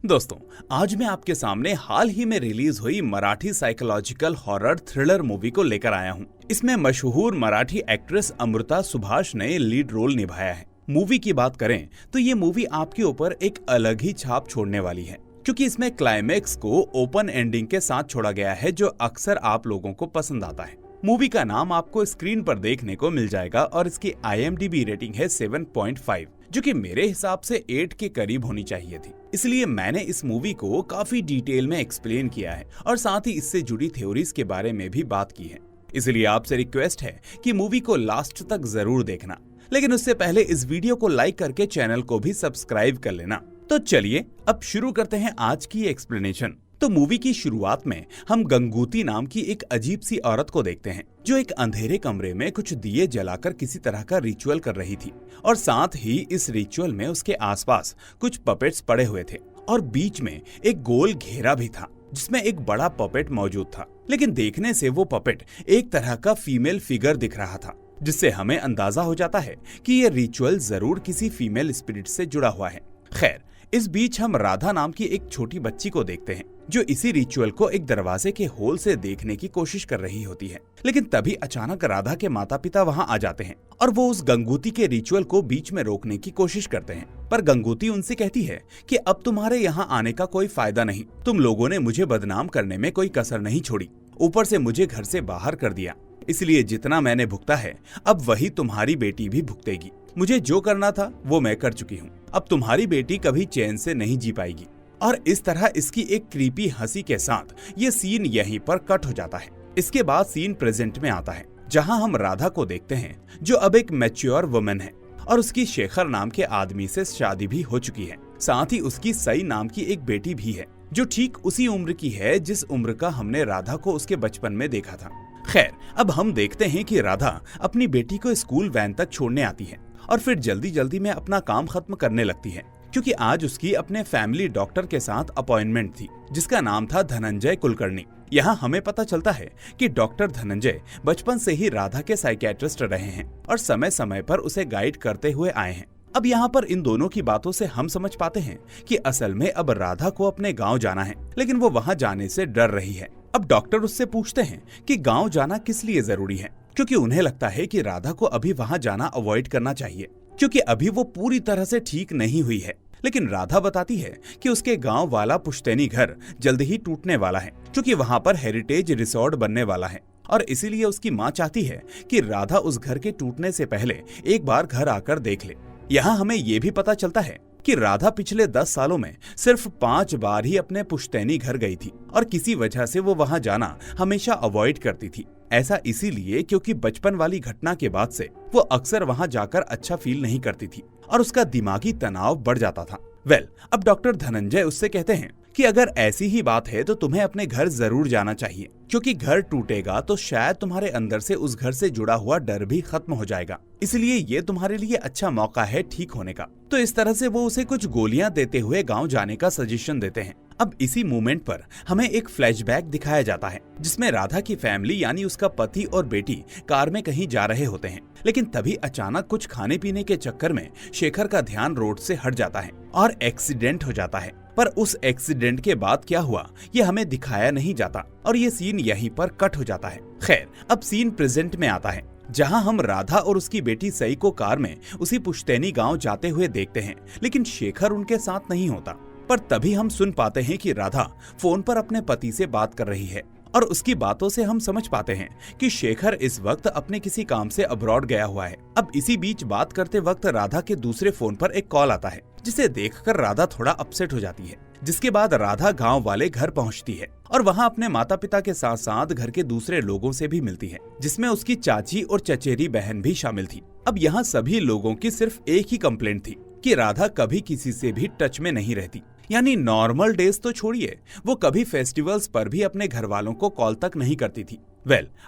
दोस्तों, आज मैं आपके सामने हाल ही में रिलीज हुई Marathi psychological horror thriller movie को लेकर आया हूं। इसमें मशहूर मराठी एक्ट्रेस अमृता सुभाष ने लीड रोल निभाया है। मूवी की बात करें तो ये मूवी आपके ऊपर एक अलग ही छाप छोड़ने वाली है, क्योंकि इसमें क्लाइमेक्स को ओपन एंडिंग के साथ छोड़ा गया है, जो अक्सर आप लोगों को पसंद आता है। मूवी का नाम आपको स्क्रीन पर देखने को मिल जाएगा और इसकी IMDb रेटिंग है 7.5, जो कि मेरे हिसाब से 8 के करीब होनी चाहिए थी। इसलिए मैंने इस मूवी को काफी डिटेल में एक्सप्लेन किया है और साथ ही इससे जुड़ी थ्योरीज के बारे में भी बात की है। इसलिए आपसे रिक्वेस्ट है कि मूवी को लास्ट तक जरूर देखना, लेकिन उससे पहले इस वीडियो को लाइक करके चैनल को भी सब्सक्राइब कर लेना। तो चलिए अब शुरू करते हैं आज की एक्सप्लेनेशन। तो मूवी की शुरुआत में हम गंगूती नाम की एक अजीब सी औरत को देखते हैं, जो एक अंधेरे कमरे में कुछ दिए जलाकर किसी तरह का रिचुअल कर रही थी और साथ ही इस रिचुअल में उसके आसपास कुछ पपेट्स पड़े हुए थे और बीच में एक गोल घेरा भी था जिसमें एक बड़ा पपेट मौजूद था। लेकिन देखने से वो पपेट एक तरह का फीमेल फिगर दिख रहा था, जिससे हमें अंदाजा हो जाता है कि ये रिचुअल जरूर किसी फीमेल स्पिरिट से जुड़ा हुआ है। खैर, इस बीच हम राधा नाम की एक छोटी बच्ची को देखते हैं, जो इसी रिचुअल को एक दरवाजे के होल से देखने की कोशिश कर रही होती है। लेकिन तभी अचानक राधा के माता पिता वहां आ जाते हैं और वो उस गंगूती के रिचुअल को बीच में रोकने की कोशिश करते हैं, पर गंगूती उनसे कहती है कि अब तुम्हारे यहाँ आने का कोई फायदा नहीं, तुम लोगों ने मुझे बदनाम करने में कोई कसर नहीं छोड़ी, ऊपर से मुझे घर से बाहर कर दिया, इसलिए जितना मैंने भुगता है अब वही तुम्हारी बेटी भी भुगतेगी। मुझे जो करना था वो मैं कर चुकी हूँ, अब तुम्हारी बेटी कभी चैन से नहीं जी पाएगी। और इस तरह इसकी एक क्रीपी हंसी के साथ ये सीन यहीं पर कट हो जाता है। इसके बाद सीन प्रेजेंट में आता है, जहां हम राधा को देखते हैं, जो अब एक मैच्योर वुमन है और उसकी शेखर नाम के आदमी से शादी भी हो चुकी है। साथ ही उसकी सई नाम की एक बेटी भी है, जो ठीक उसी उम्र की है जिस उम्र का हमने राधा को उसके बचपन में देखा था। खैर, अब हम देखते हैं कि राधा अपनी बेटी को स्कूल वैन तक छोड़ने आती है और फिर जल्दी जल्दी में अपना काम खत्म करने लगती है, क्योंकि आज उसकी अपने फैमिली डॉक्टर के साथ अपॉइंटमेंट थी, जिसका नाम था धनंजय कुलकर्णी। यहाँ हमें पता चलता है कि डॉक्टर धनंजय बचपन से ही राधा के साइकियाट्रिस्ट रहे हैं और समय समय पर उसे गाइड करते हुए आए हैं। अब यहाँ पर इन दोनों की बातों से हम समझ पाते हैं कि असल में अब राधा को अपने गाँव जाना है, लेकिन वो वहाँ जाने से डर रही है। अब डॉक्टर उससे पूछते हैं कि गाँव जाना किस लिए जरूरी है, क्योंकि उन्हें लगता है कि राधा को अभी वहाँ जाना अवॉइड करना चाहिए, क्योंकि अभी वो पूरी तरह से ठीक नहीं हुई है। लेकिन राधा बताती है कि उसके गांव वाला पुश्तैनी घर जल्द ही टूटने वाला है, क्योंकि वहां पर हेरिटेज रिसोर्ट बनने वाला है और इसीलिए उसकी मां चाहती है कि राधा उस घर के टूटने से पहले एक बार घर आकर देख ले। यहाँ हमें ये भी पता चलता है कि राधा पिछले 10 सालों में सिर्फ 5 बार ही अपने पुश्तैनी घर गई थी और किसी वजह से वो वहां जाना हमेशा अवॉइड करती थी। ऐसा इसीलिए क्योंकि बचपन वाली घटना के बाद से वो अक्सर वहां जाकर अच्छा फील नहीं करती थी और उसका दिमागी तनाव बढ़ जाता था। अब डॉक्टर धनंजय उससे कहते हैं कि अगर ऐसी ही बात है तो तुम्हें अपने घर जरूर जाना चाहिए, क्योंकि घर टूटेगा तो शायद तुम्हारे अंदर से उस घर से जुड़ा हुआ डर भी खत्म हो जाएगा, इसलिए ये तुम्हारे लिए अच्छा मौका है ठीक होने का। तो इस तरह से वो उसे कुछ गोलियां देते हुए गांव जाने का सजेशन देते हैं। अब इसी मोमेंट पर हमें एक फ्लैशबैक दिखाया जाता है, जिसमें राधा की फैमिली यानी उसका पति और बेटी कार में कहीं जा रहे होते हैं, लेकिन तभी अचानक कुछ खाने पीने के चक्कर में शेखर का ध्यान रोड से हट जाता है और एक्सीडेंट हो जाता है। पर उस एक्सीडेंट के बाद क्या हुआ ये हमें दिखाया नहीं जाता और ये सीन यहीं पर कट हो जाता है। खैर, अब सीन प्रेजेंट में आता है, जहां हम राधा और उसकी बेटी सई को कार में उसी पुश्तैनी गांव जाते हुए देखते हैं, लेकिन शेखर उनके साथ नहीं होता। पर तभी हम सुन पाते हैं कि राधा फोन पर अपने पति से बात कर रही है और उसकी बातों से हम समझ पाते हैं कि शेखर इस वक्त अपने किसी काम से अब्रॉड गया हुआ है। अब इसी बीच बात करते वक्त राधा के दूसरे फोन पर एक कॉल आता है, जिसे देखकर राधा थोड़ा अपसेट हो जाती है। जिसके बाद राधा गांव वाले घर पहुंचती है और वहां अपने माता पिता के साथ साथ घर के दूसरे लोगों से भी मिलती है, जिसमें उसकी चाची और चचेरी बहन भी शामिल थी। अब यहाँ सभी लोगों की सिर्फ एक ही कंप्लेंट थी कि राधा कभी किसी से भी टच में नहीं रहती, यानी नॉर्मल डेज तो छोड़िए, वो कभी फेस्टिवल्स पर भी अपने घर वालों को कॉल तक नहीं करती थी।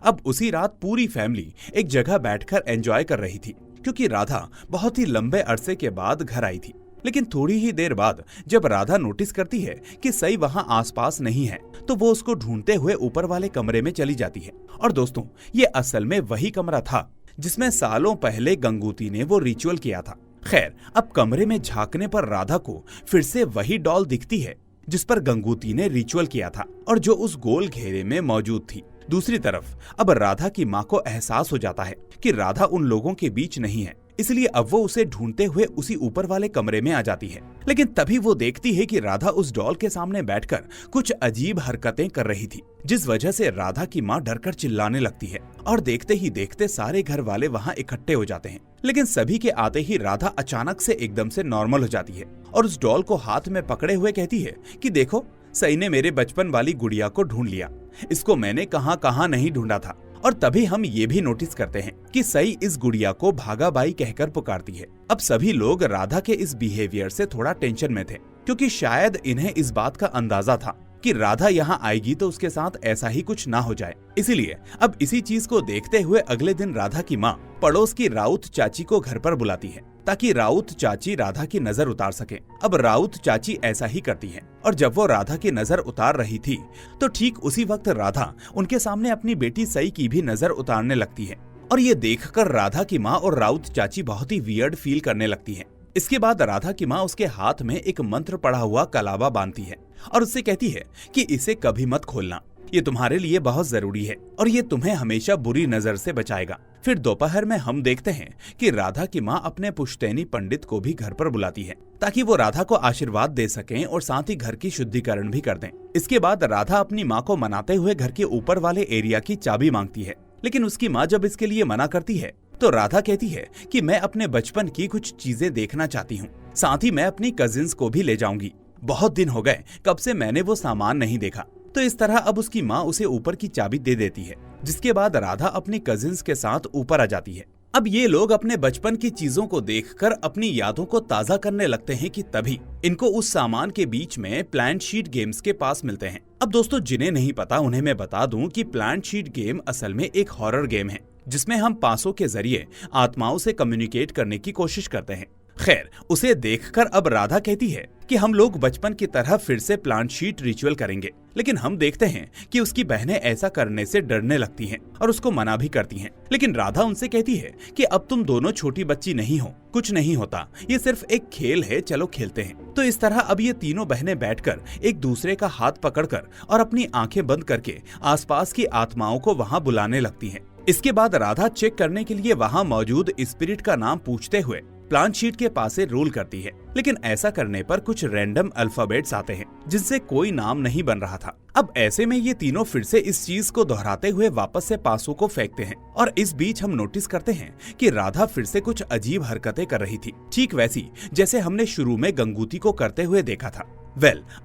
अब उसी रात पूरी फैमिली एक जगह बैठकर एंजॉय कर रही थी, क्योंकि राधा बहुत ही लंबे अरसे के बाद घर आई थी। लेकिन थोड़ी ही देर बाद जब राधा नोटिस करती है कि सई वहां आसपास नहीं है, तो वो उसको ढूंढते हुए ऊपर वाले कमरे में चली जाती है। और दोस्तों, ये असल में वही कमरा था जिसमें सालों पहले गंगूती ने वो रिचुअल किया था। खैर, अब कमरे में झांकने पर राधा को फिर से वही डॉल दिखती है, जिस पर गंगूती ने रिचुअल किया था और जो उस गोल घेरे में मौजूद थी। दूसरी तरफ अब राधा की माँ को एहसास हो जाता है कि राधा उन लोगों के बीच नहीं है, इसलिए अब वो उसे ढूंढते हुए उसी ऊपर वाले कमरे में आ जाती है। लेकिन तभी वो देखती है कि राधा उस डॉल के सामने बैठकर कुछ अजीब हरकतें कर रही थी, जिस वजह से राधा की माँ डरकर चिल्लाने लगती है और देखते ही देखते सारे घर वाले वहाँ इकट्ठे हो जाते हैं। लेकिन सभी के आते ही राधा अचानक से एकदम से नॉर्मल हो जाती है और उस डॉल को हाथ में पकड़े हुए कहती है कि देखो, सई ने मेरे बचपन वाली गुड़िया को ढूंढ लिया, इसको मैंने कहाँ कहाँ नहीं ढूंढा था। और तभी हम ये भी नोटिस करते हैं कि सई इस गुड़िया को भागाबाई कहकर पुकारती है। अब सभी लोग राधा के इस बिहेवियर से थोड़ा टेंशन में थे, क्योंकि शायद इन्हें इस बात का अंदाजा था कि राधा यहाँ आएगी तो उसके साथ ऐसा ही कुछ ना हो जाए। इसीलिए अब इसी चीज को देखते हुए अगले दिन राधा की माँ पड़ोस की राउत चाची को घर पर बुलाती है ताकि राउत चाची राधा की नजर उतार सके। अब राउत चाची ऐसा ही करती है और जब वो राधा की नजर उतार रही थी तो ठीक उसी वक्त राधा उनके सामने अपनी बेटी सई की भी नजर उतारने लगती है और ये देखकर राधा की माँ और राउत चाची बहुत ही वियर्ड फील करने लगती है। इसके बाद राधा की माँ उसके हाथ में एक मंत्र पढ़ा हुआ कलावा बांधती है और उससे कहती है कि इसे कभी मत खोलना, ये तुम्हारे लिए बहुत जरूरी है और ये तुम्हें हमेशा बुरी नजर से बचाएगा। फिर दोपहर में हम देखते हैं कि राधा की माँ अपने पुश्तैनी पंडित को भी घर पर बुलाती है ताकि वो राधा को आशीर्वाद दे सकें और साथ ही घर की शुद्धिकरण भी कर दें। इसके बाद राधा अपनी माँ को मनाते हुए घर के ऊपर वाले एरिया की चाबी मांगती है, लेकिन उसकी माँ जब इसके लिए मना करती है तो राधा कहती है कि मैं अपने बचपन की कुछ चीजें देखना चाहती हूँ, साथ ही मैं अपनी कजिन्स को भी ले जाऊंगी। बहुत दिन हो गए कब से मैंने वो सामान नहीं देखा। तो इस तरह अब उसकी माँ उसे ऊपर की चाबी दे देती है, जिसके बाद राधा अपनी कजिन्स के साथ ऊपर आ जाती है। अब ये लोग अपने बचपन की चीजों को देखकर अपनी यादों को ताजा करने लगते हैं कि तभी इनको उस सामान के बीच में प्लांट शीट गेम्स के पास मिलते हैं। अब दोस्तों, जिन्हें नहीं पता उन्हें मैं बता दूं कि प्लांट शीट गेम असल में एक हॉरर गेम है जिसमें हम पासों के जरिए आत्माओं से कम्युनिकेट करने की कोशिश करते हैं। खैर, उसे देखकर अब राधा कहती है कि हम लोग बचपन की तरह फिर से प्लांट शीट रिचुअल करेंगे, लेकिन हम देखते हैं कि उसकी बहनें ऐसा करने से डरने लगती हैं और उसको मना भी करती हैं। लेकिन राधा उनसे कहती है कि अब तुम दोनों छोटी बच्ची नहीं हो, कुछ नहीं होता, ये सिर्फ एक खेल है, चलो खेलते हैं। तो इस तरह अब ये तीनों बहनें बैठकर एक दूसरे का हाथ पकड़कर और अपनी आंखें बंद करके आसपास की आत्माओं को वहाँ बुलाने लगती हैं। इसके बाद राधा चेक करने के लिए वहाँ मौजूद स्पिरिट का नाम पूछते हुए प्लांट शीट के पास से रोल करती है, लेकिन ऐसा करने पर कुछ रैंडम अल्फाबेट्स आते हैं जिनसे कोई नाम नहीं बन रहा था। अब ऐसे में ये तीनों फिर से इस चीज को दोहराते हुए वापस से पासों को फेंकते हैं और इस बीच हम नोटिस करते हैं कि राधा फिर से कुछ अजीब हरकतें कर रही थी, ठीक वैसी जैसे हमने शुरू में गंगूती को करते हुए देखा था।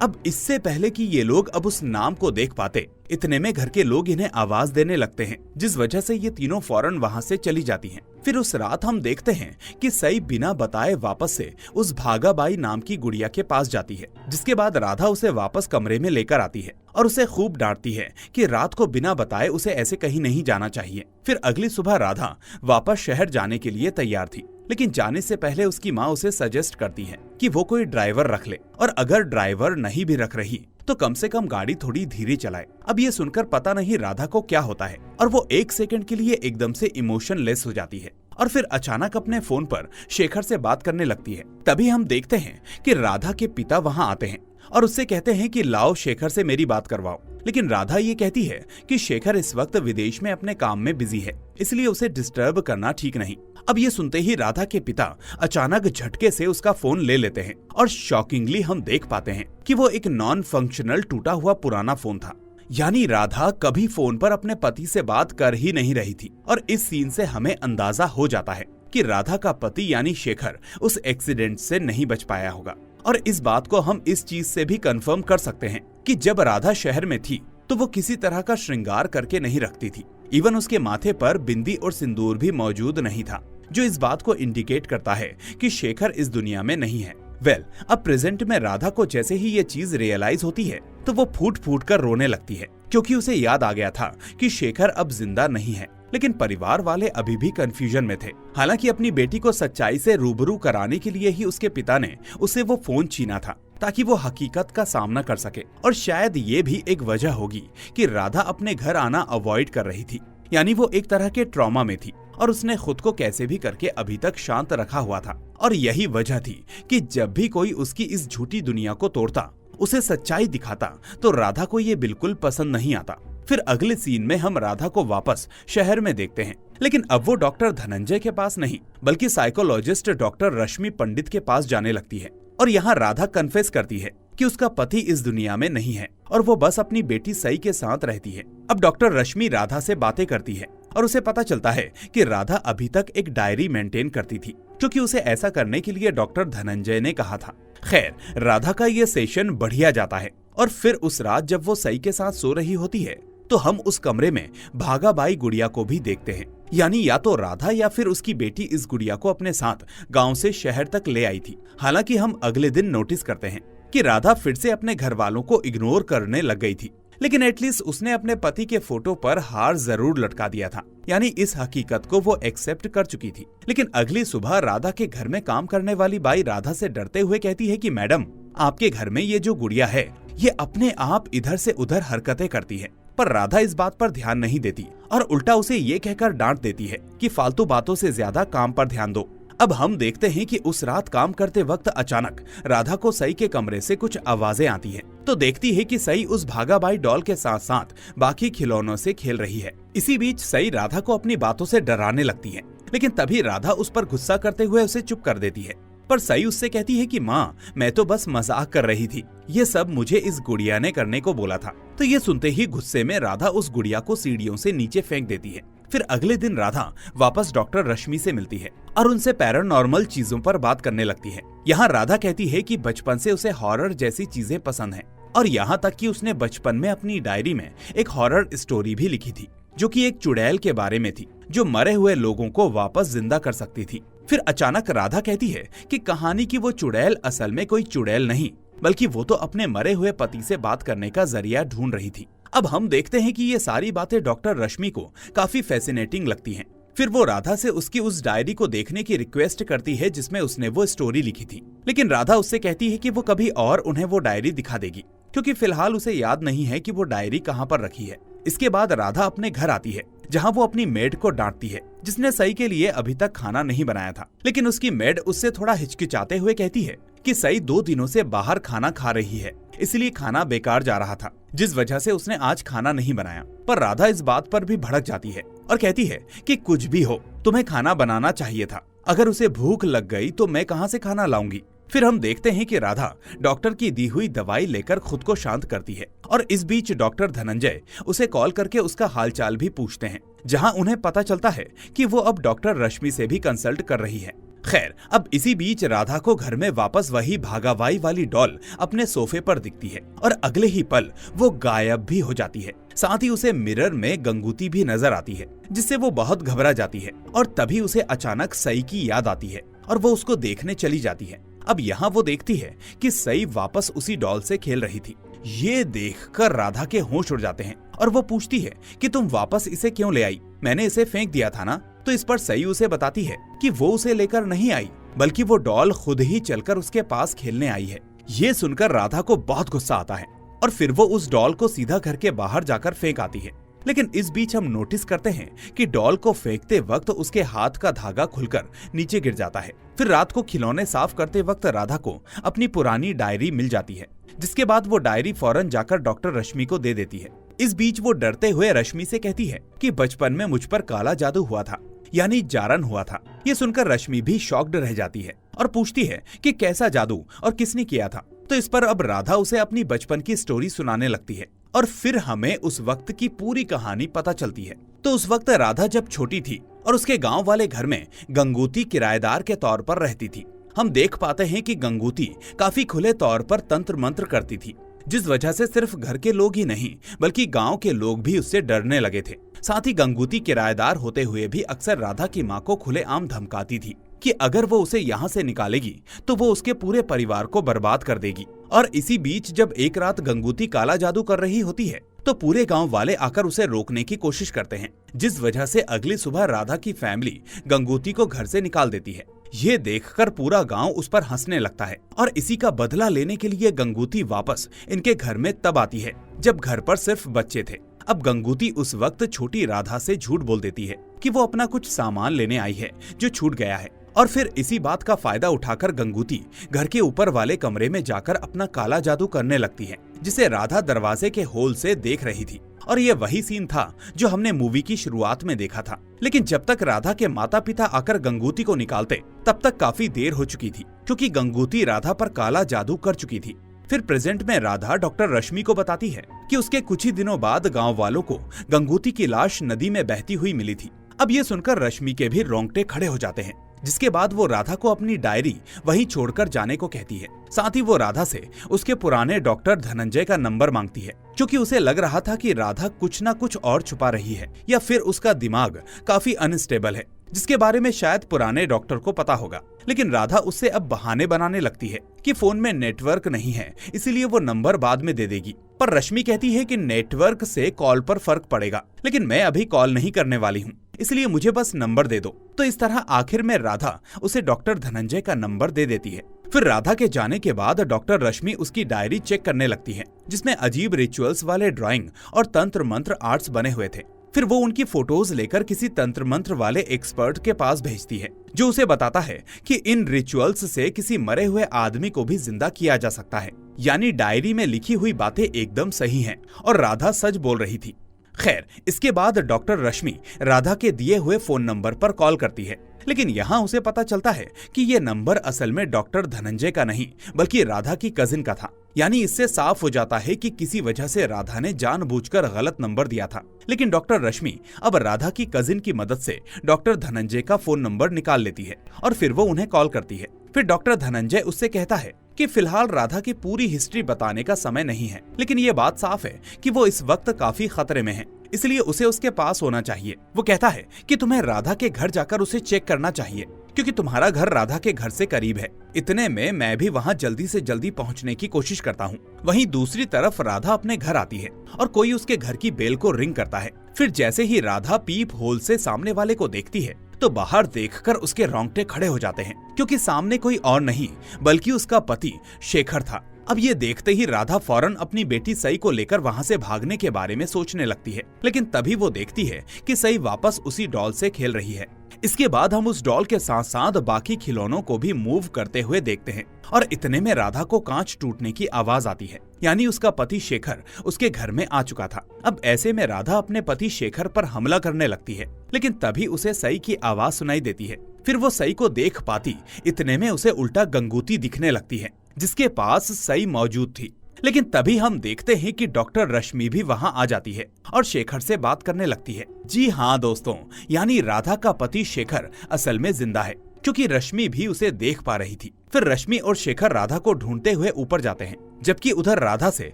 अब इससे पहले कि ये लोग अब उस नाम को देख पाते, इतने में घर के लोग इन्हें आवाज देने लगते हैं, जिस वजह से ये तीनों फौरन वहाँ से चली जाती हैं। फिर उस रात हम देखते हैं कि सई बिना बताए वापस से उस भागाबाई नाम की गुड़िया के पास जाती है, जिसके बाद राधा उसे वापस कमरे में लेकर आती है और उसे खूब डांटती है कि रात को बिना बताए उसे ऐसे कहीं नहीं जाना चाहिए। फिर अगली सुबह राधा वापस शहर जाने के लिए तैयार थी, लेकिन जाने से पहले उसकी माँ उसे सजेस्ट करती है कि वो कोई ड्राइवर रख ले और अगर ड्राइवर नहीं भी रख रही तो कम से कम गाड़ी थोड़ी धीरे चलाए। अब ये सुनकर पता नहीं राधा को क्या होता है और वो एक सेकंड के लिए एकदम से इमोशनलेस हो जाती है और फिर अचानक अपने फोन पर शेखर से बात करने लगती है। तभी हम देखते हैं कि राधा के पिता वहाँ आते हैं और उससे कहते हैं कि लाओ शेखर से मेरी बात करवाओ, लेकिन राधा ये कहती है कि शेखर इस वक्त विदेश में अपने काम में बिजी है, इसलिए उसे डिस्टर्ब करना ठीक नहीं। अब ये सुनते ही राधा के पिता अचानक झटके से उसका फोन ले लेते हैं और शॉकिंगली हम देख पाते हैं कि वो एक नॉन फंक्शनल टूटा हुआ पुराना फोन था। यानी राधा कभी फोन पर अपने पति से बात कर ही नहीं रही थी और इस सीन से हमें अंदाजा हो जाता है कि राधा का पति यानी शेखर उस एक्सीडेंट से नहीं बच पाया होगा। और इस बात को हम इस चीज से भी कंफर्म कर सकते हैं कि जब राधा शहर में थी तो वो किसी तरह का श्रृंगार करके नहीं रखती थी। इवन उसके माथे पर बिंदी और सिंदूर भी मौजूद नहीं था, जो इस बात को इंडिकेट करता है कि शेखर इस दुनिया में नहीं है। अब प्रेजेंट में राधा को जैसे ही ये चीज रियलाइज होती है तो वो फूट फूट कर रोने लगती है, क्योंकि उसे याद आ गया था कि शेखर अब जिंदा नहीं है। लेकिन परिवार वाले अभी भी कंफ्यूजन में थे। हालांकि अपनी बेटी को सच्चाई से रूबरू कराने के लिए ही उसके पिता ने उसे वो फोन छीना था ताकि वो हकीकत का सामना कर सके। और शायद ये भी एक वजह होगी कि राधा अपने घर आना अवॉइड कर रही थी, यानी वो एक तरह के ट्रॉमा में थी और उसने खुद को कैसे भी करके अभी तक शांत रखा हुआ था। और यही वजह थी कि जब भी कोई उसकी इस झूठी दुनिया को तोड़ता उसे सच्चाई दिखाता तो राधा को ये बिल्कुल पसंद नहीं आता। फिर अगले सीन में हम राधा को वापस शहर में देखते हैं, लेकिन अब वो डॉक्टर धनंजय के पास नहीं बल्कि साइकोलॉजिस्ट डॉक्टर रश्मि पंडित के पास जाने लगती है। और यहाँ राधा कन्फेस करती है कि उसका पति इस दुनिया में नहीं है और वो बस अपनी बेटी सई के साथ रहती है। अब डॉक्टर रश्मि राधा से बातें करती है और उसे पता चलता है कि राधा अभी तक एक डायरी मेंटेन करती थी, क्योंकि उसे ऐसा करने के लिए डॉक्टर धनंजय ने कहा था। खैर, राधा का ये सेशन बढ़िया जाता है और फिर उस रात जब वो सई के साथ सो रही होती है तो हम उस कमरे में भागाबाई गुड़िया को भी देखते हैं। यानी या तो राधा या फिर उसकी बेटी इस गुड़िया को अपने साथ गांव से शहर तक ले आई थी। हालांकि हम अगले दिन नोटिस करते हैं कि राधा फिर से अपने घर वालों को इग्नोर करने लग गई थी, लेकिन एटलीस्ट उसने अपने पति के फोटो पर हार जरूर लटका दिया था। यानी इस हकीकत को वो एक्सेप्ट कर चुकी थी। लेकिन अगली सुबह राधा के घर में काम करने वाली बाई राधा से डरते हुए कहती है कि मैडम, आपके घर में ये जो गुड़िया है ये अपने आप इधर से उधर हरकतें करती है। पर राधा इस बात पर ध्यान नहीं देती और उल्टा उसे ये कहकर डांट देती है कि फालतू बातों से ज्यादा काम पर ध्यान दो। अब हम देखते हैं कि उस रात काम करते वक्त अचानक राधा को सई के कमरे से कुछ आवाजें आती हैं। तो देखती है कि सई उस भागाबाई डॉल के साथ साथ बाकी खिलौनों से खेल रही है। इसी बीच सई राधा को अपनी बातों से डराने लगती है, लेकिन तभी राधा उस पर गुस्सा करते हुए उसे चुप कर देती है। पर सई उससे कहती है कि माँ, मैं तो बस मजाक कर रही थी, ये सब मुझे इस गुड़िया ने करने को बोला था। तो ये सुनते ही गुस्से में राधा उस गुड़िया को सीढ़ियों से नीचे फेंक देती है। फिर अगले दिन राधा वापस डॉक्टर रश्मि से मिलती है और उनसे पैरानॉर्मल चीजों पर बात करने लगती है। यहाँ राधा कहती है कि बचपन से उसे हॉरर जैसी चीजें पसंद हैं और यहाँ तक कि उसने बचपन में अपनी डायरी में एक हॉरर स्टोरी भी लिखी थी, जो कि एक चुड़ैल के बारे में थी जो मरे हुए लोगों को वापस जिंदा कर सकती थी। फिर अचानक राधा कहती है कि कहानी की वो चुड़ैल असल में कोई चुड़ैल नहीं बल्कि वो तो अपने मरे हुए पति से बात करने का जरिया ढूंढ रही थी। अब हम देखते हैं कि ये सारी बातें डॉक्टर रश्मि को काफी फैसिनेटिंग लगती हैं। फिर वो राधा से उसकी उस डायरी को देखने की रिक्वेस्ट करती है जिसमें उसने वो स्टोरी लिखी थी, लेकिन राधा उससे कहती है कि वो कभी और उन्हें वो डायरी दिखा देगी, क्योंकि फिलहाल उसे याद नहीं है कि वो डायरी कहाँ पर रखी है। इसके बाद राधा अपने घर आती है, जहाँ वो अपनी मेड को डांटती है जिसने सई के लिए अभी तक खाना नहीं बनाया था। लेकिन उसकी मेड उससे थोड़ा हिचकिचाते हुए कहती है कि सई 2 दिनों से बाहर खाना खा रही है, इसलिए खाना बेकार जा रहा था, जिस वजह से उसने आज खाना नहीं बनाया। पर राधा इस बात पर भी भड़क जाती है और कहती है कि कुछ भी हो, तुम्हें खाना बनाना चाहिए था। अगर उसे भूख लग गई तो मैं कहाँ से खाना लाऊंगी। फिर हम देखते हैं कि राधा डॉक्टर की दी हुई दवाई लेकर खुद को शांत करती है और इस बीच डॉक्टर धनंजय उसे कॉल करके उसका हालचाल भी पूछते हैं, जहां उन्हें पता चलता है कि वो अब डॉक्टर रश्मि से भी कंसल्ट कर रही है। खैर, अब इसी बीच राधा को घर में वापस वही भागाबाई वाली डॉल अपने सोफे पर दिखती है और अगले ही पल वो गायब भी हो जाती है। साथ ही उसे मिरर में गंगूती भी नजर आती है, जिससे वो बहुत घबरा जाती है और तभी उसे अचानक सई की याद आती है और वो उसको देखने चली जाती है। अब यहाँ वो देखती है कि सई वापस उसी डॉल से खेल रही थी। ये देखकर राधा के होश उड़ जाते हैं और वो पूछती है कि तुम वापस इसे क्यों ले आई, मैंने इसे फेंक दिया था ना। तो इस पर सई उसे बताती है कि वो उसे लेकर नहीं आई, बल्कि वो डॉल खुद ही चलकर उसके पास खेलने आई है। ये सुनकर राधा को बहुत गुस्सा आता है और फिर वो उस डॉल को सीधा घर के बाहर जाकर फेंक आती है। लेकिन इस बीच हम नोटिस करते हैं कि डॉल को फेंकते वक्त उसके हाथ का धागा खुलकर नीचे गिर जाता है। फिर रात को खिलौने साफ करते वक्त राधा को अपनी पुरानी डायरी मिल जाती है, जिसके बाद वो डायरी फौरन जाकर डॉक्टर रश्मि को दे देती है। इस बीच वो डरते हुए रश्मि से कहती है कि बचपन में मुझ पर काला जादू हुआ था, यानी जारन हुआ था। ये सुनकर रश्मि भी शॉक्ड रह जाती है और पूछती है कि कैसा जादू और किसने किया था। तो इस पर अब राधा उसे अपनी बचपन की स्टोरी सुनाने लगती है और फिर हमें उस वक्त की पूरी कहानी पता चलती है। तो उस वक्त राधा जब छोटी थी और उसके गांव वाले घर में गंगूती किराएदार के तौर पर रहती थी। हम देख पाते हैं कि गंगूती काफी खुले तौर पर तंत्र मंत्र करती थी, जिस वजह से सिर्फ घर के लोग ही नहीं बल्कि गांव के लोग भी उससे डरने लगे थे। साथ ही गंगूती किराएदार होते हुए भी अक्सर राधा की माँ को खुलेआम धमकाती थी कि अगर वो उसे यहाँ से निकालेगी तो वो उसके पूरे परिवार को बर्बाद कर देगी। और इसी बीच जब एक रात गंगूती काला जादू कर रही होती है तो पूरे गांव वाले आकर उसे रोकने की कोशिश करते हैं, जिस वजह से अगली सुबह राधा की फैमिली गंगूती को घर से निकाल देती है। ये देखकर पूरा गांव उस पर हंसने लगता है और इसी का बदला लेने के लिए गंगूती वापस इनके घर में तब आती है जब घर पर सिर्फ बच्चे थे। अब गंगूती उस वक्त छोटी राधा से झूठ बोल देती है कि वो अपना कुछ सामान लेने आई है जो छूट गया है और फिर इसी बात का फायदा उठाकर गंगूती घर के ऊपर वाले कमरे में जाकर अपना काला जादू करने लगती है, जिसे राधा दरवाजे के होल से देख रही थी। और ये वही सीन था जो हमने मूवी की शुरुआत में देखा था। लेकिन जब तक राधा के माता पिता आकर गंगूती को निकालते तब तक काफी देर हो चुकी थी, क्योंकि गंगूती राधा पर काला जादू कर चुकी थी। फिर प्रेजेंट में राधा डॉक्टर रश्मि को बताती है कि उसके कुछ ही दिनों बाद गांव वालों को गंगूती की लाश नदी में बहती हुई मिली थी। अब ये सुनकर रश्मि के भी रोंगटे खड़े हो जाते हैं, जिसके बाद वो राधा को अपनी डायरी वहीं छोड़कर जाने को कहती है। साथ ही वो राधा से उसके पुराने डॉक्टर धनंजय का नंबर मांगती है, क्योंकि उसे लग रहा था कि राधा कुछ ना कुछ और छुपा रही है, या फिर उसका दिमाग काफी अनस्टेबल है, जिसके बारे में शायद पुराने डॉक्टर को पता होगा। लेकिन राधा उससे अब बहाने बनाने लगती है कि फोन में नेटवर्क नहीं है, इसीलिए वो नंबर बाद में दे देगी। पर रश्मि कहती है कि नेटवर्क से कॉल पर फर्क पड़ेगा, लेकिन मैं अभी कॉल नहीं करने वाली हूँ, इसलिए मुझे बस नंबर दे दो। तो इस तरह आखिर में राधा उसे डॉक्टर धनंजय का नंबर दे देती है। फिर राधा के जाने के बाद डॉक्टर रश्मि उसकी डायरी चेक करने लगती है, जिसमें अजीब रिचुअल्स वाले ड्राइंग और तंत्र मंत्र आर्ट्स बने हुए थे। फिर वो उनकी फोटोज लेकर किसी तंत्र मंत्र वाले एक्सपर्ट के पास भेजती है, जो उसे बताता है कि इन रिचुअल्स से किसी मरे हुए आदमी को भी जिंदा किया जा सकता है। यानी डायरी में लिखी हुई बातें एकदम सही हैं और राधा सच बोल रही थी। खैर, इसके बाद डॉक्टर रश्मि राधा के दिए हुए फोन नंबर पर कॉल करती है, लेकिन यहाँ उसे पता चलता है कि ये नंबर असल में डॉक्टर धनंजय का नहीं बल्कि राधा की कजिन का था। यानी इससे साफ हो जाता है कि किसी वजह से राधा ने जानबूझकर गलत नंबर दिया था। लेकिन डॉक्टर रश्मि अब राधा की कजिन की मदद से डॉक्टर धनंजय का फोन नंबर निकाल लेती है और फिर वो उन्हें कॉल करती है। फिर डॉक्टर धनंजय उससे कहता है कि फिलहाल राधा की पूरी हिस्ट्री बताने का समय नहीं है, लेकिन ये बात साफ है कि वो इस वक्त काफी खतरे में है, इसलिए उसे उसके पास होना चाहिए। वो कहता है कि तुम्हें राधा के घर जाकर उसे चेक करना चाहिए, क्योंकि तुम्हारा घर राधा के घर से करीब है। इतने में मैं भी वहाँ जल्दी से जल्दी पहुँचने की कोशिश करता हूँ। वहीं दूसरी तरफ राधा अपने घर आती है और कोई उसके घर की बेल को रिंग करता है। फिर जैसे ही राधा पीप होल से सामने वाले को देखती है तो बाहर देखकर उसके रोंगटे खड़े हो जाते हैं, क्योंकि सामने कोई और नहीं बल्कि उसका पति शेखर था। अब ये देखते ही राधा फौरन अपनी बेटी सई को लेकर वहाँ से भागने के बारे में सोचने लगती है, लेकिन तभी वो देखती है कि सई वापस उसी डॉल से खेल रही है। इसके बाद हम उस डॉल के साथ साथ बाकी खिलौनों को भी मूव करते हुए देखते हैं और इतने में राधा को कांच टूटने की आवाज आती है, यानी उसका पति शेखर उसके घर में आ चुका था। अब ऐसे में राधा अपने पति शेखर पर हमला करने लगती है, लेकिन तभी उसे सई की आवाज सुनाई देती है। फिर वो सई को देख पाती, इतने में उसे उल्टा गंगूती दिखने लगती है, जिसके पास सई मौजूद थी। लेकिन तभी हम देखते हैं कि डॉक्टर रश्मि भी वहां आ जाती है और शेखर से बात करने लगती है। जी हाँ दोस्तों, यानी राधा का पति शेखर असल में जिंदा है, क्योंकि रश्मि भी उसे देख पा रही थी। फिर रश्मि और शेखर राधा को ढूंढते हुए ऊपर जाते हैं, जबकि उधर राधा से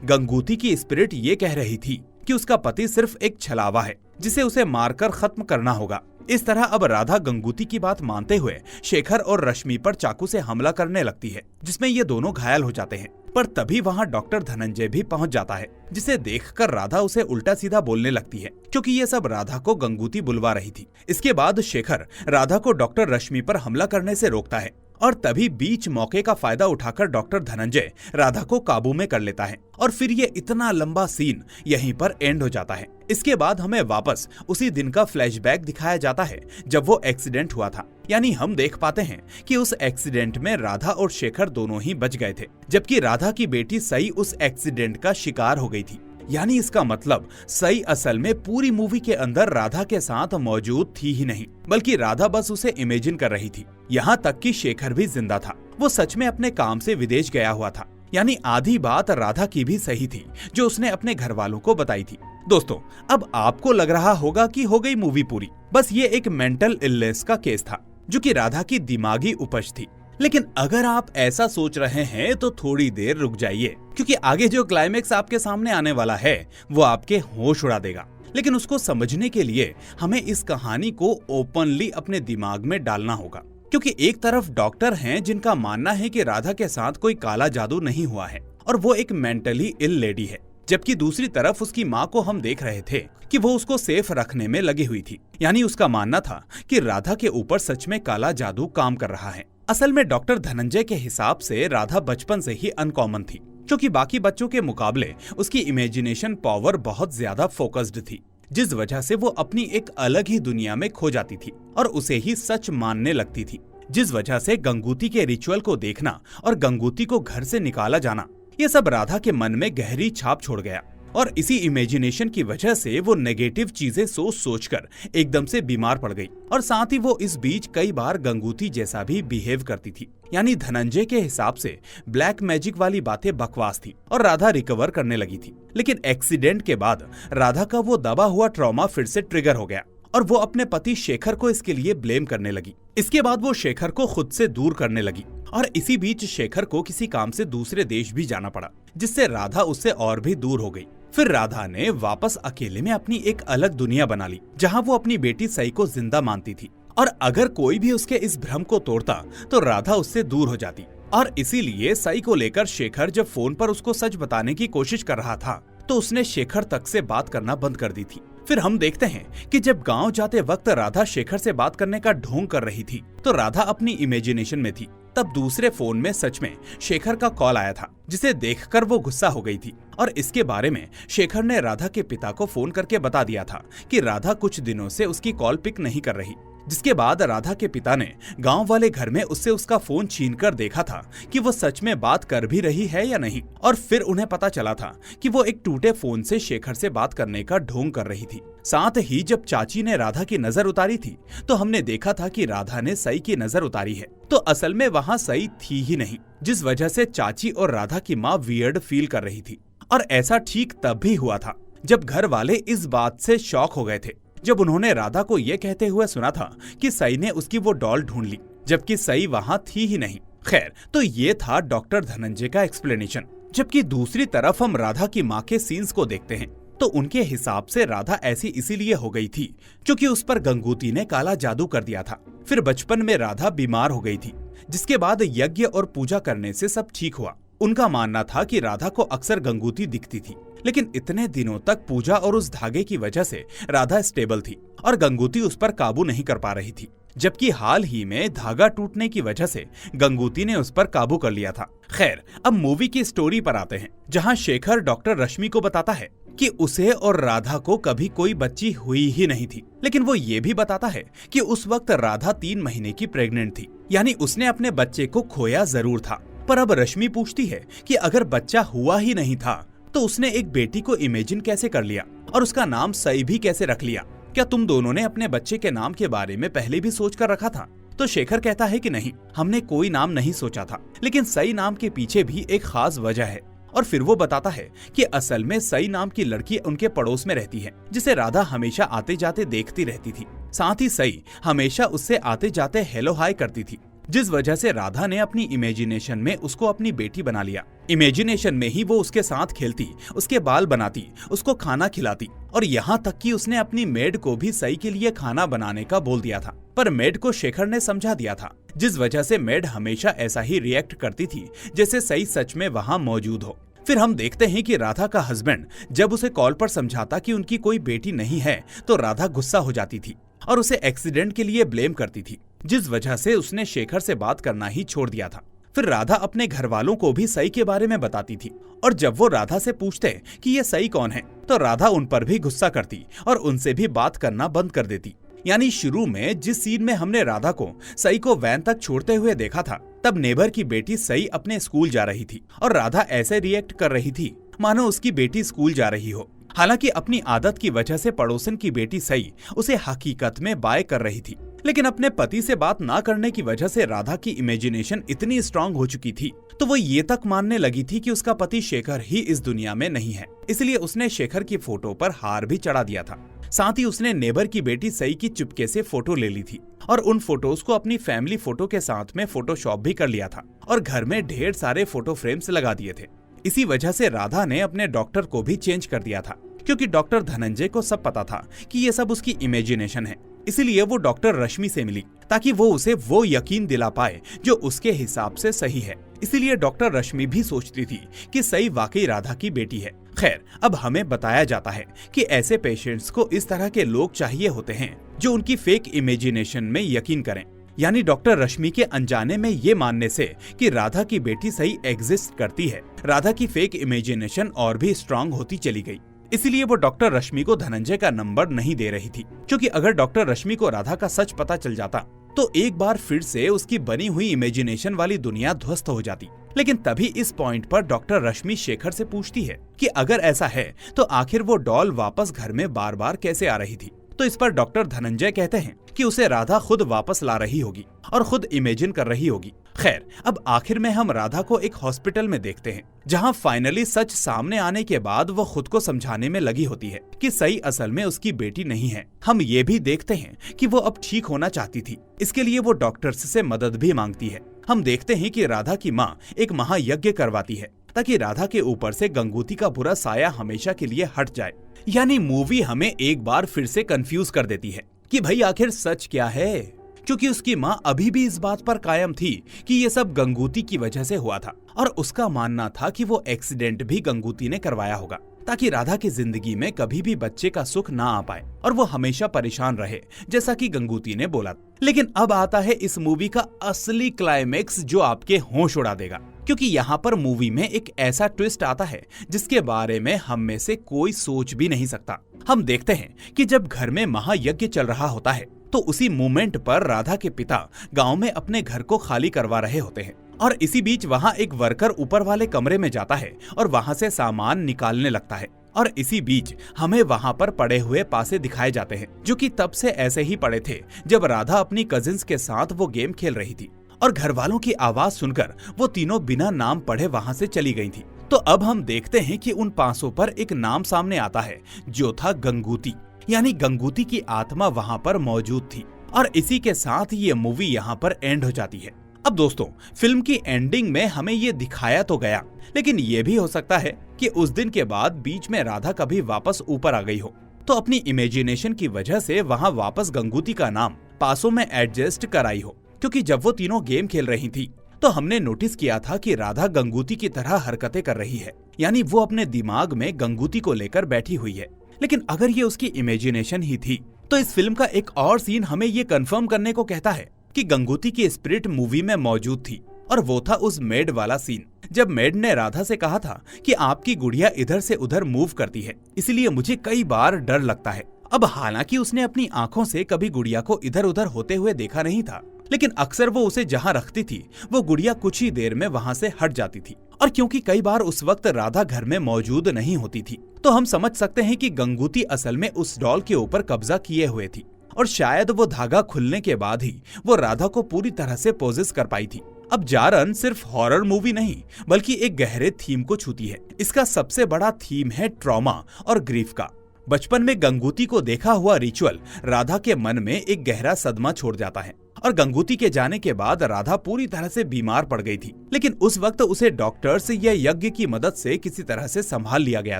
गंगूती की स्पिरिट ये कह रही थी कि उसका पति सिर्फ एक छलावा है, जिसे उसे मारकर खत्म करना होगा। इस तरह अब राधा गंगूती की बात मानते हुए शेखर और रश्मि पर चाकू से हमला करने लगती है, जिसमें ये दोनों घायल हो जाते हैं। पर तभी वहाँ डॉक्टर धनंजय भी पहुँच जाता है, जिसे देखकर राधा उसे उल्टा सीधा बोलने लगती है, क्योंकि ये सब राधा को गंगूती बुलवा रही थी। इसके बाद शेखर राधा को डॉक्टर रश्मि पर हमला करने से रोकता है और तभी बीच मौके का फायदा उठाकर डॉक्टर धनंजय राधा को काबू में कर लेता है और फिर ये इतना लंबा सीन यहीं पर एंड हो जाता है। इसके बाद हमें वापस उसी दिन का फ्लैशबैक दिखाया जाता है जब वो एक्सीडेंट हुआ था। यानी हम देख पाते हैं कि उस एक्सीडेंट में राधा और शेखर दोनों ही बच गए थे, जबकि राधा की बेटी सई उस एक्सीडेंट का शिकार हो गई थी। यानी इसका मतलब सई असल में पूरी मूवी के अंदर राधा के साथ मौजूद थी ही नहीं, बल्कि राधा बस उसे इमेजिन कर रही थी। यहाँ तक कि शेखर भी जिंदा था, वो सच में अपने काम से विदेश गया हुआ था। यानी आधी बात राधा की भी सही थी जो उसने अपने घर वालों को बताई थी। दोस्तों, अब आपको लग रहा होगा कि हो गई मूवी पूरी, बस ये एक मेंटल इलनेस का केस था जो कि राधा की दिमागी उपज थी। लेकिन अगर आप ऐसा सोच रहे हैं तो थोड़ी देर रुक जाइए, क्योंकि आगे जो क्लाइमेक्स आपके सामने आने वाला है वो आपके होश उड़ा देगा। लेकिन उसको समझने के लिए हमें इस कहानी को ओपनली अपने दिमाग में डालना होगा, क्योंकि एक तरफ डॉक्टर हैं जिनका मानना है कि राधा के साथ कोई काला जादू नहीं हुआ है और वो एक मेंटली इल लेडी है, जबकि दूसरी तरफ उसकी माँ को हम देख रहे थे कि वो उसको सेफ रखने में लगी हुई थी। यानी उसका मानना था कि राधा के ऊपर सच में काला जादू काम कर रहा है। असल में डॉक्टर धनंजय के हिसाब से राधा बचपन से ही अनकॉमन थी, क्योंकि बाकी बच्चों के मुकाबले उसकी इमेजिनेशन पावर बहुत ज्यादा फोकस्ड थी, जिस वजह से वो अपनी एक अलग ही दुनिया में खो जाती थी और उसे ही सच मानने लगती थी। जिस वजह से गंगूती के रिचुअल को देखना और गंगूती को घर से निकाला जाना, ये सब राधा के मन में गहरी छाप छोड़ गया। और इसी इमेजिनेशन की वजह से वो नेगेटिव चीजें सोच सोचकर एकदम से बीमार पड़ गई। और साथ ही वो इस बीच कई बार गंगूती जैसा भी बिहेव करती थी। यानी धनंजय के हिसाब से ब्लैक मैजिक वाली बातें बकवास थी और राधा रिकवर करने लगी थी। लेकिन एक्सीडेंट के बाद राधा का वो दबा हुआ ट्रॉमा फिर से ट्रिगर हो गया और वो अपने पति शेखर को इसके लिए ब्लेम करने लगी। इसके बाद वो शेखर को खुद से दूर करने लगी और इसी बीच शेखर को किसी काम से दूसरे देश भी जाना पड़ा, जिससे राधा उससे और भी दूर हो गई। फिर राधा ने वापस अकेले में अपनी एक अलग दुनिया बना ली, जहाँ वो अपनी बेटी सई को जिंदा मानती थी और अगर कोई भी उसके इस भ्रम को तोड़ता तो राधा उससे दूर हो जाती। और इसीलिए सई को लेकर शेखर जब फोन पर उसको सच बताने की कोशिश कर रहा था तो उसने शेखर तक से बात करना बंद कर दी थी। फिर हम देखते हैं कि जब गांव जाते वक्त राधा शेखर से बात करने का ढोंग कर रही थी तो राधा अपनी इमेजिनेशन में थी। तब दूसरे फोन में सच में शेखर का कॉल आया था, जिसे देखकर वो गुस्सा हो गई थी और इसके बारे में शेखर ने राधा के पिता को फोन करके बता दिया था कि राधा कुछ दिनों से उसकी कॉल पिक नहीं कर रही। जिसके बाद राधा के पिता ने गांव वाले घर में उससे उसका फोन छीनकर देखा था कि वो सच में बात कर भी रही है या नहीं। और फिर उन्हें पता चला था कि वो एक टूटे फोन से शेखर से बात करने का ढोंग कर रही थी। साथ ही जब चाची ने राधा की नजर उतारी थी तो हमने देखा था कि राधा ने सई की नजर उतारी है, तो असल में वहाँ सई थी ही नहीं, जिस वजह से चाची और राधा की माँ वियर्ड फील कर रही थी। और ऐसा ठीक तब भी हुआ था जब घर वाले इस बात से शॉक हो गए थे जब उन्होंने राधा को ये कहते हुए सुना था कि सई ने उसकी वो डॉल ढूंढ ली, जबकि सई वहाँ थी ही नहीं। खैर, तो ये था डॉक्टर धनंजय का एक्सप्लेनेशन। जबकि दूसरी तरफ हम राधा की माँ के सीन्स को देखते हैं तो उनके हिसाब से राधा ऐसी इसीलिए हो गई थी क्योंकि उस पर गंगूती ने काला जादू कर दिया था। फिर बचपन में राधा बीमार हो गई थी, जिसके बाद यज्ञ और पूजा करने से सब ठीक हुआ। उनका मानना था कि राधा को अक्सर गंगूती दिखती थी, लेकिन इतने दिनों तक पूजा और उस धागे की वजह से राधा स्टेबल थी और गंगूती उस पर काबू नहीं कर पा रही थी। जबकि हाल ही में धागा टूटने की वजह से गंगूती ने उस पर काबू कर लिया था। खैर, अब मूवी की स्टोरी पर आते हैं, जहां शेखर डॉक्टर रश्मि को बताता है कि उसे और राधा को कभी कोई बच्ची हुई ही नहीं थी। लेकिन वो ये भी बताता है कि उस वक्त राधा 3 महीने की प्रेग्नेंट थी, यानी उसने अपने बच्चे को खोया जरूर था। पर अब रश्मि पूछती है कि अगर बच्चा हुआ ही नहीं था तो उसने एक बेटी को इमेजिन कैसे कर लिया और उसका नाम सई भी कैसे रख लिया? क्या तुम दोनों ने अपने बच्चे के नाम के बारे में पहले भी सोच कर रखा था? तो शेखर कहता है कि नहीं, हमने कोई नाम नहीं सोचा था, लेकिन सई नाम के पीछे भी एक खास वजह है। और फिर वो बताता है कि असल में सई नाम की लड़की उनके पड़ोस में रहती है, जिसे राधा हमेशा आते जाते देखती रहती थी। साथ ही सई हमेशा उससे आते जाते हेलो हाय करती थी, जिस वजह से राधा ने अपनी इमेजिनेशन में उसको अपनी बेटी बना लिया। इमेजिनेशन में ही वो उसके साथ खेलती, उसके बाल बनाती, उसको खाना खिलाती और यहाँ तक कि उसने अपनी मेड को भी सई के लिए खाना बनाने का बोल दिया था। पर मेड को शेखर ने समझा दिया था, जिस वजह से मेड हमेशा ऐसा ही रिएक्ट करती थी जैसे सई सच में वहाँ मौजूद हो। फिर हम देखते हैं कि राधा का हस्बैंड जब उसे कॉल पर समझाता कि उनकी कोई बेटी नहीं है तो राधा गुस्सा हो जाती थी और उसे एक्सीडेंट के लिए ब्लेम करती थी, जिस वजह से उसने शेखर से बात करना ही छोड़ दिया था। फिर राधा अपने घर वालों को भी सई के बारे में बताती थी और जब वो राधा से पूछते कि ये सई कौन है तो राधा उन पर भी गुस्सा करती और उनसे भी बात करना बंद कर देती। यानी शुरू में जिस सीन में हमने राधा को सई को वैन तक छोड़ते हुए देखा था, तब नेबर की बेटी सई अपने स्कूल जा रही थी और राधा ऐसे रिएक्ट कर रही थी मानो उसकी बेटी स्कूल जा रही हो। हालांकि अपनी आदत की वजह से पड़ोसन की बेटी सई उसे हकीकत में बाय कर रही थी, लेकिन अपने पति से बात ना करने की वजह से राधा की इमेजिनेशन इतनी स्ट्रांग हो चुकी थी तो वो ये तक मानने लगी थी कि उसका पति शेखर ही इस दुनिया में नहीं है। इसलिए उसने शेखर की फोटो पर हार भी चढ़ा दिया था। साथ ही उसने नेबर की बेटी सई की चुपके से फोटो ले ली थी और उन फोटोज को अपनी फैमिली फोटो के साथ में फोटोशॉप भी कर लिया था और घर में ढेर सारे फोटो फ्रेम्स लगा दिए थे। इसी वजह से राधा ने अपने डॉक्टर को भी चेंज कर दिया था, क्योंकि डॉक्टर धनंजय को सब पता था कि ये सब उसकी इमेजिनेशन है। इसीलिए वो डॉक्टर रश्मि से मिली ताकि वो उसे वो यकीन दिला पाए जो उसके हिसाब से सही है। इसीलिए डॉक्टर रश्मि भी सोचती थी कि सई वाकई राधा की बेटी है। खैर, अब हमें बताया जाता है कि ऐसे पेशेंट्स को इस तरह के लोग चाहिए होते हैं जो उनकी फेक इमेजिनेशन में यकीन करें। यानी डॉक्टर रश्मि के अनजाने में ये मानने से कि राधा की बेटी सही एग्जिस्ट करती है, राधा की फेक इमेजिनेशन और भी स्ट्रांग होती चली गई। इसीलिए वो डॉक्टर रश्मि को धनंजय का नंबर नहीं दे रही थी, क्योंकि अगर डॉक्टर रश्मि को राधा का सच पता चल जाता तो एक बार फिर से उसकी बनी हुई इमेजिनेशन वाली दुनिया ध्वस्त हो जाती। लेकिन तभी इस पॉइंट पर डॉक्टर रश्मि शेखर से पूछती है कि अगर ऐसा है तो आखिर वो डॉल वापस घर में बार बार कैसे आ रही थी। तो इस पर डॉक्टर धनंजय कहते हैं कि उसे राधा खुद वापस ला रही होगी और खुद इमेजिन कर रही होगी। खैर, अब आखिर में हम राधा को एक हॉस्पिटल में देखते हैं, जहां फाइनली सच सामने आने के बाद वो खुद को समझाने में लगी होती है कि सही असल में उसकी बेटी नहीं है। हम ये भी देखते हैं कि वो अब ठीक होना चाहती थी, इसके लिए वो डॉक्टर्स से मदद भी मांगती है। हम देखते हैं कि राधा की माँ एक महायज्ञ करवाती है ताकि राधा के ऊपर से गंगूती का बुरा साया हमेशा के लिए हट जाए। यानी मूवी हमें एक बार फिर से कंफ्यूज कर देती है कि भाई आखिर सच क्या है, क्योंकि उसकी माँ अभी भी इस बात पर कायम थी कि ये सब गंगूती की वजह से हुआ था और उसका मानना था कि वो एक्सीडेंट भी गंगूती ने करवाया होगा ताकि राधा की जिंदगी में कभी भी बच्चे का सुख ना आ पाए और वो हमेशा परेशान रहे, जैसा कि गंगूती ने बोला। लेकिन अब आता है इस मूवी का असली क्लाइमेक्स जो आपके होश उड़ा देगा, क्योंकि यहाँ पर मूवी में एक ऐसा ट्विस्ट आता है जिसके बारे में हम में से कोई सोच भी नहीं सकता। हम देखते हैं कि जब घर में महायज्ञ चल रहा होता है तो उसी मोमेंट पर राधा के पिता गांव में अपने घर को खाली करवा रहे होते हैं और इसी बीच वहां एक वर्कर ऊपर वाले कमरे में जाता है और वहां से सामान निकालने लगता है। और इसी बीच हमें वहां पर पड़े हुए पासे दिखाए जाते हैं जो कि तब से ऐसे ही पड़े थे जब राधा अपनी कजिन्स के साथ वो गेम खेल रही थी। और घर वालों की आवाज सुनकर वो तीनों बिना नाम पढ़े वहां से चली गई थी। तो अब हम देखते हैं कि उन पासों पर एक नाम सामने आता है जो था गंगूती, यानी गंगूती की आत्मा वहां पर मौजूद थी। और इसी के साथ ये मूवी यहाँ पर एंड हो जाती है। अब दोस्तों, फिल्म की एंडिंग में हमें ये दिखाया तो गया, लेकिन ये भी हो सकता है कि उस दिन के बाद बीच में राधा कभी वापस ऊपर आ गई हो, तो अपनी इमेजिनेशन की वजह से वहाँ वापस गंगूती का नाम पासों में एडजस्ट कराई हो। क्योंकि जब वो तीनों गेम खेल रही थी तो हमने नोटिस किया था कि राधा गंगूती की तरह हरकतें कर रही है, यानी वो अपने दिमाग में गंगूती को लेकर बैठी हुई है। लेकिन अगर ये उसकी इमेजिनेशन ही थी तो इस फिल्म का एक और सीन हमें ये कंफर्म करने को कहता है कि गंगूती की स्पिरिट मूवी में मौजूद थी, और वो था उस मेड वाला सीन जब मेड ने राधा से कहा था कि आपकी गुड़िया इधर से उधर मूव करती है, इसलिए मुझे कई बार डर लगता है। अब हालांकि उसने अपनी आंखों से कभी गुड़िया को इधर उधर होते हुए देखा नहीं था, लेकिन अक्सर वो उसे जहाँ रखती थी वो गुड़िया कुछ ही देर में वहाँ से हट जाती थी। और क्योंकि कई बार उस वक्त राधा घर में मौजूद नहीं होती थी, तो हम समझ सकते हैं कि गंगूती असल में उस डॉल के ऊपर कब्जा किए हुए थी, और शायद वो धागा खुलने के बाद ही वो राधा को पूरी तरह से पोजेस कर पाई थी। अब जारन सिर्फ हॉरर मूवी नहीं बल्कि एक गहरे थीम को छूती है। इसका सबसे बड़ा थीम है ट्रॉमा और ग्रीफ का। बचपन में गंगूती को देखा हुआ रिचुअल राधा के मन में एक गहरा सदमा छोड़ जाता है, और गंगूती के जाने के बाद राधा पूरी तरह से बीमार पड़ गई थी, लेकिन उस वक्त उसे डॉक्टर्स या यज्ञ की मदद से किसी तरह से संभाल लिया गया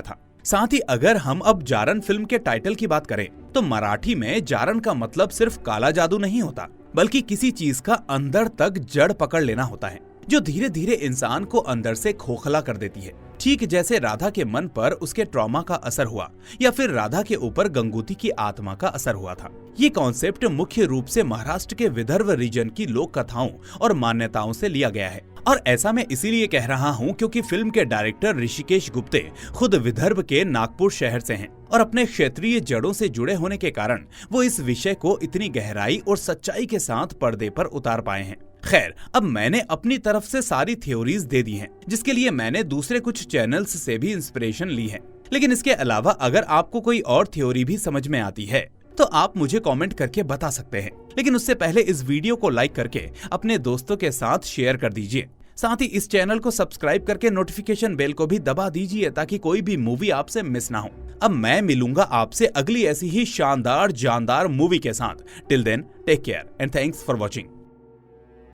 था। साथ ही अगर हम अब जारन फिल्म के टाइटल की बात करें तो मराठी में जारन का मतलब सिर्फ काला जादू नहीं होता, बल्कि किसी चीज का अंदर तक जड़ पकड़ लेना होता है जो धीरे धीरे इंसान को अंदर से खोखला कर देती है। ठीक जैसे राधा के मन पर उसके ट्रॉमा का असर हुआ या फिर राधा के ऊपर गंगूती की आत्मा का असर हुआ था। ये कॉन्सेप्ट मुख्य रूप से महाराष्ट्र के विदर्भ रीजन की लोक कथाओं और मान्यताओं से लिया गया है। और ऐसा मैं इसीलिए कह रहा हूँ क्योंकि फिल्म के डायरेक्टर ऋषिकेश गुप्ते खुद विदर्भ के नागपुर शहर से हैं और अपने क्षेत्रीय जड़ों से जुड़े होने के कारण वो इस विषय को इतनी गहराई और सच्चाई के साथ पर्दे पर उतार पाए हैं। खैर, अब मैंने अपनी तरफ से सारी थ्योरीज दे दी हैं, जिसके लिए मैंने दूसरे कुछ चैनल्स से भी इंस्पिरेशन ली है। लेकिन इसके अलावा अगर आपको कोई और थ्योरी भी समझ में आती है तो आप मुझे कमेंट करके बता सकते हैं। लेकिन उससे पहले इस वीडियो को लाइक करके अपने दोस्तों के साथ शेयर कर दीजिए। साथ ही इस चैनल को सब्सक्राइब करके नोटिफिकेशन बेल को भी दबा दीजिए ताकि कोई भी मूवी आपसे मिस ना हो। अब मैं मिलूंगा आपसे अगली ऐसी ही शानदार जानदार मूवी के साथ। Till then take care and thanks for watching.